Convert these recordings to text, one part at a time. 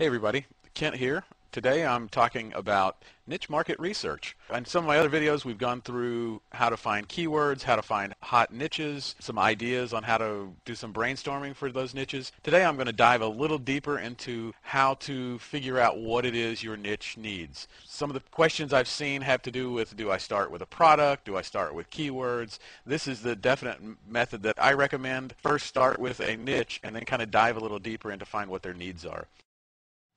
Hey everybody, Kent here. Today I'm talking about niche market research. In some of my other videos we've gone through how to find keywords, how to find hot niches, some ideas on how to do some brainstorming for those niches. Today I'm going to dive a little deeper into how to figure out what it is your niche needs. Some of the questions I've seen have to do with, do I start with a product? Do I start with keywords? This is the definite method that I recommend. First start with a niche and then kind of dive a little deeper into find what their needs are.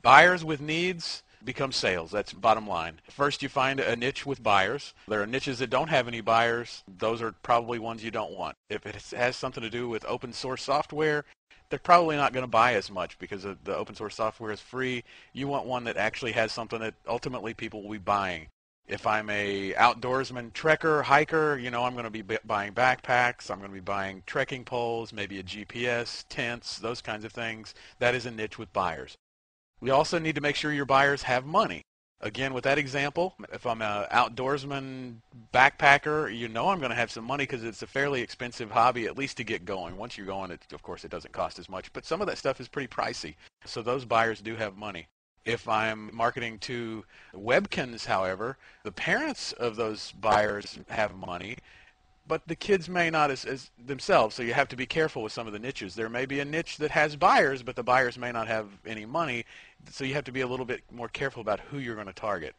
Buyers with needs become sales. That's bottom line. First, you find a niche with buyers. There are niches that don't have any buyers. Those are probably ones you don't want. If it has something to do with open source software, they're probably not going to buy as much because the open source software is free. You want one that actually has something that ultimately people will be buying. If I'm a outdoorsman, trekker, hiker, I'm going to be buying backpacks. I'm going to be buying trekking poles, maybe a GPS, tents, those kinds of things. That is a niche with buyers. We also need to make sure your buyers have money. Again, with that example, if I'm an outdoorsman backpacker, I'm going to have some money because it's a fairly expensive hobby, at least to get going. Once you're going, of course, it doesn't cost as much, but some of that stuff is pretty pricey. So those buyers do have money. If I'm marketing to webkins, however, the parents of those buyers have money, but the kids may not as themselves, so you have to be careful with some of the niches. There may be a niche that has buyers, but the buyers may not have any money, so you have to be a little bit more careful about who you're going to target.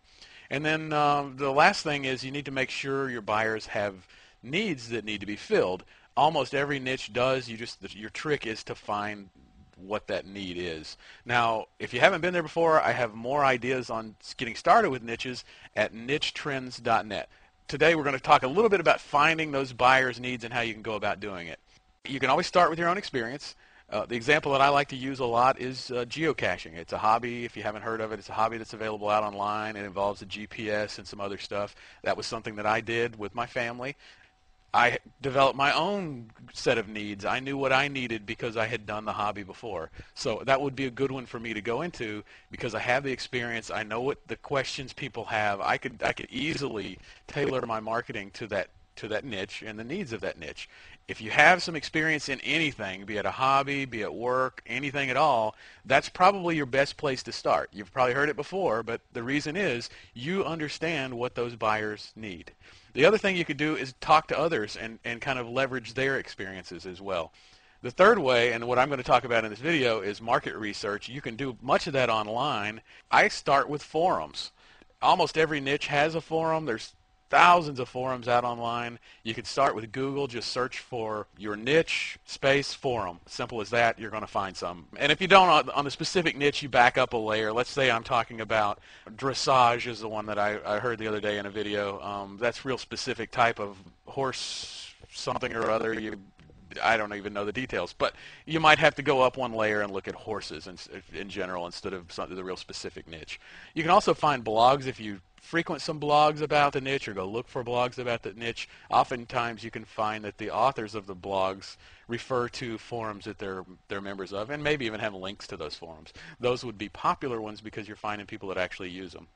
And then the last thing is you need to make sure your buyers have needs that need to be filled. Almost every niche does. Your trick is to find what that need is. Now, if you haven't been there before, I have more ideas on getting started with niches at nichetrends.net. Today we're going to talk a little bit about finding those buyers' needs and how you can go about doing it. You can always start with your own experience. The example that I like to use a lot is geocaching. It's a hobby. If you haven't heard of it, it's a hobby that's available out online. It involves a GPS and some other stuff. That was something that I did with my family. I developed my own set of needs. I knew what I needed because I had done the hobby before. So that would be a good one for me to go into because I have the experience. I know what the questions people have. I could easily tailor my marketing to that niche and the needs of that niche. If you have some experience in anything, be it a hobby, be it work, anything at all, that's probably your best place to start. You've probably heard it before, but the reason is you understand what those buyers need. The other thing you could do is talk to others and kind of leverage their experiences as well. The third way, and what I'm going to talk about in this video, is market research. You can do much of that online. I start with forums. Almost every niche has a forum. There's thousands of forums out online. You could start with Google. Just search for your niche space forum. Simple as that. You're going to find some. And if you don't, on a specific niche, you back up a layer. Let's say I'm talking about dressage is the one that I heard the other day in a video. That's real specific type of horse something or other. I don't even know the details, but you might have to go up one layer and look at horses in general instead of the real specific niche. You can also find blogs if you frequent some blogs about the niche or go look for blogs about the niche. Oftentimes you can find that the authors of the blogs refer to forums that they're members of and maybe even have links to those forums. Those would be popular ones because you're finding people that actually use them.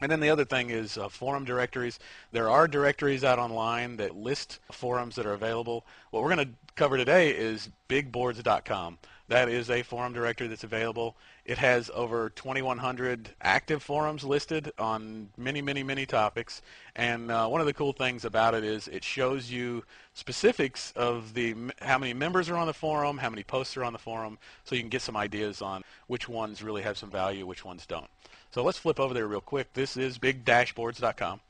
And then the other thing is forum directories. There are directories out online that list forums that are available. What we're going to cover today is bigboards.com. That is a forum directory that's available. It has over 2,100 active forums listed on many, many, many topics. And one of the cool things about it is it shows you specifics of how many members are on the forum, how many posts are on the forum, so you can get some ideas on which ones really have some value, which ones don't. So let's flip over there real quick. This is big-boards.com.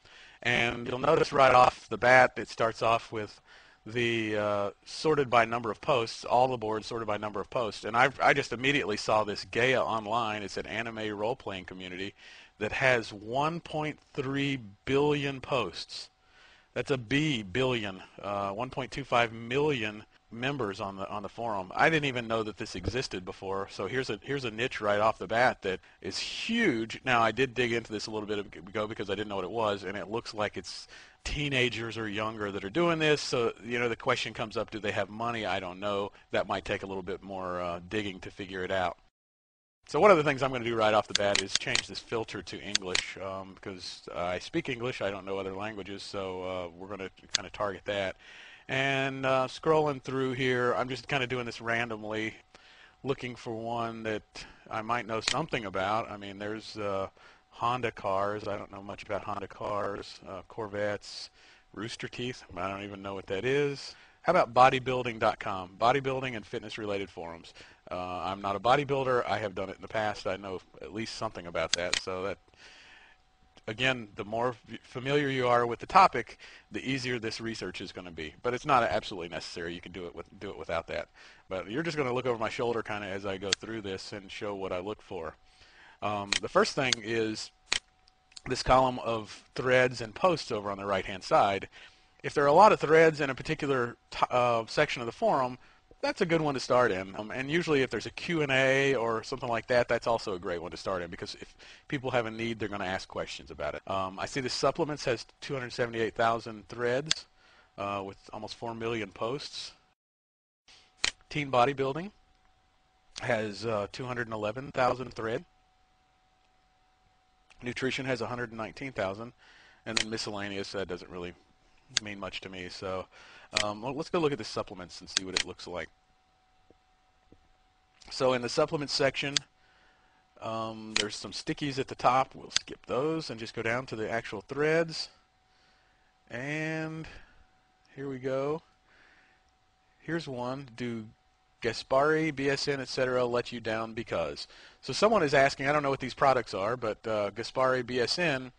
And you'll notice right off the bat it starts off with the sorted by number of posts, all the boards sorted by number of posts. And I just immediately saw this Gaia Online. It's an anime role-playing community that has 1.3 billion posts. That's a billion, 1.25 million members on the forum. I didn't even know that this existed before. So here's a niche right off the bat that is huge. Now I did dig into this a little bit ago because I didn't know what it was, and it looks like it's teenagers or younger that are doing this. So the question comes up: do they have money? I don't know. That might take a little bit more digging to figure it out. So one of the things I'm going to do right off the bat is change this filter to English because I speak English. I don't know other languages, so we're going to kind of target that. And scrolling through here, I'm just kind of doing this randomly. looking for one that I might know something about. I mean, there's Honda cars. I don't know much about Honda cars. Corvettes, Rooster Teeth. I don't even know what that is. How about bodybuilding.com? Bodybuilding and fitness-related forums. I'm not a bodybuilder. I have done it in the past. I know at least something about that. So that, again, the more familiar you are with the topic, the easier this research is going to be. But it's not absolutely necessary. You can do it without that. But you're just going to look over my shoulder kind of as I go through this and show what I look for. The first thing is this column of threads and posts over on the right-hand side. If there are a lot of threads in a particular section of the forum, that's a good one to start in. And usually if there's a Q&A or something like that, that's also a great one to start in, because if people have a need, they're going to ask questions about it. I see the supplements has 278,000 threads with almost 4 million posts. Teen bodybuilding has 211,000 threads. Nutrition has 119,000, and then miscellaneous doesn't really mean much to me. So well, let's go look at the supplements and see what it looks like. So in the supplements section, there's some stickies at the top. We'll skip those and just go down to the actual threads. And here we go. Here's one. Do Gaspari, BSN, etc. let you down because? So someone is asking, I don't know what these products are, but Gaspari, BSN,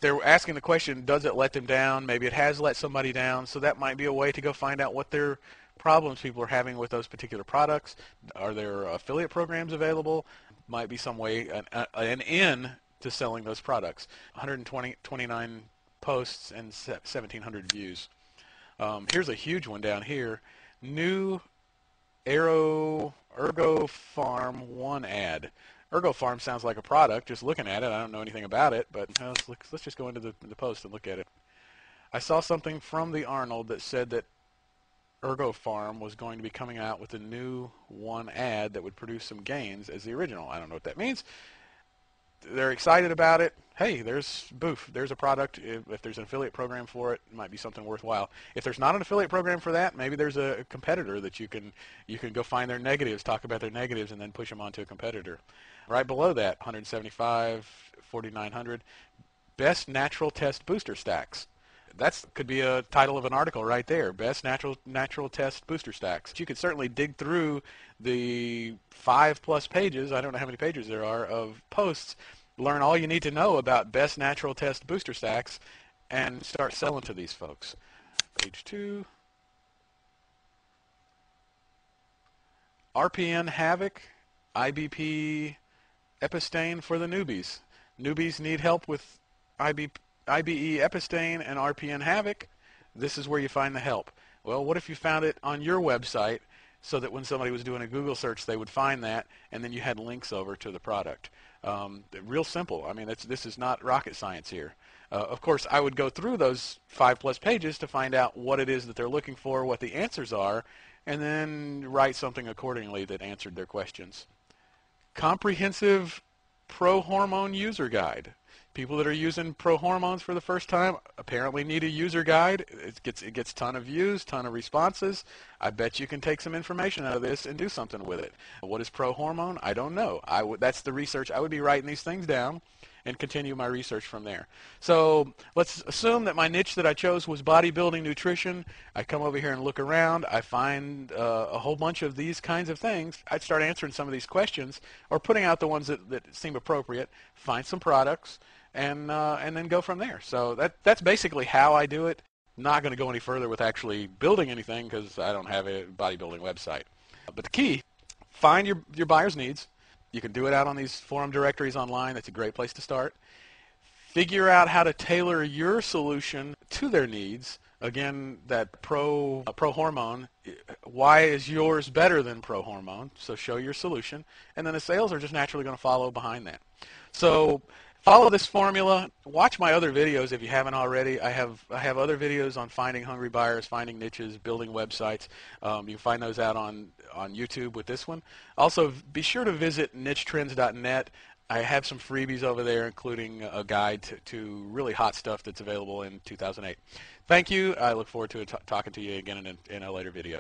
they're asking the question, does it let them down? Maybe it has let somebody down, so that might be a way to go find out what their problems people are having with those particular products. Are there affiliate programs available? Might be some way, an in to selling those products. 129 posts and 1,700 views. Here's a huge one down here. New Ergo Farm 1 ad. Ergo Farm sounds like a product. Just looking at it, I don't know anything about it, but let's just go into the post and look at it. I saw something from the Arnold that said that Ergo Farm was going to be coming out with a new one ad that would produce some gains as the original. I don't know what that means. They're excited about it. Hey, there's boof. There's a product. If there's an affiliate program for it, it might be something worthwhile. If there's not an affiliate program for that, maybe there's a competitor that you can go find their negatives, talk about their negatives, and then push them onto a competitor. Right below that, 175, 4,900, best natural test booster stacks. That could be a title of an article right there. Best natural test booster stacks. You could certainly dig through the 5+ pages, I don't know how many pages there are, of posts, learn all you need to know about best natural test booster stacks, and start selling to these folks. Page 2. RPN Havoc, IBP Epistane for the newbies. Newbies need help with IBE Epistane and RPN Havoc. This is where you find the help. Well, what if you found it on your website so that when somebody was doing a Google search, they would find that, and then you had links over to the product? Real simple. I mean, this is not rocket science here. Of course, I would go through those 5+ pages to find out what it is that they're looking for, what the answers are, and then write something accordingly that answered their questions. Comprehensive pro-hormone user guide. People that are using pro-hormones for the first time apparently need a user guide. It gets ton of views, ton of responses. I bet you can take some information out of this and do something with it. What is pro-hormone? I don't know. That's the research. I would be writing these things down and continue my research from there. So let's assume that my niche that I chose was bodybuilding nutrition. I come over here and look around. I find a whole bunch of these kinds of things. I'd start answering some of these questions or putting out the ones that seem appropriate, find some products, and then go from there. So that's basically how I do it. Not going to go any further with actually building anything because I don't have a bodybuilding website. But the key, find your buyer's needs. You can do it out on these forum directories online. That's a great place to start. Figure out how to tailor your solution to their needs. Again, that pro-hormone, why is yours better than pro-hormone? So show your solution. And then the sales are just naturally going to follow behind that. So follow this formula. Watch my other videos if you haven't already. I have other videos on finding hungry buyers, finding niches, building websites. You can find those out on YouTube with this one. Also, be sure to visit nichetrends.net. I have some freebies over there, including a guide to really hot stuff that's available in 2008. Thank you. I look forward to talking to you again in a later video.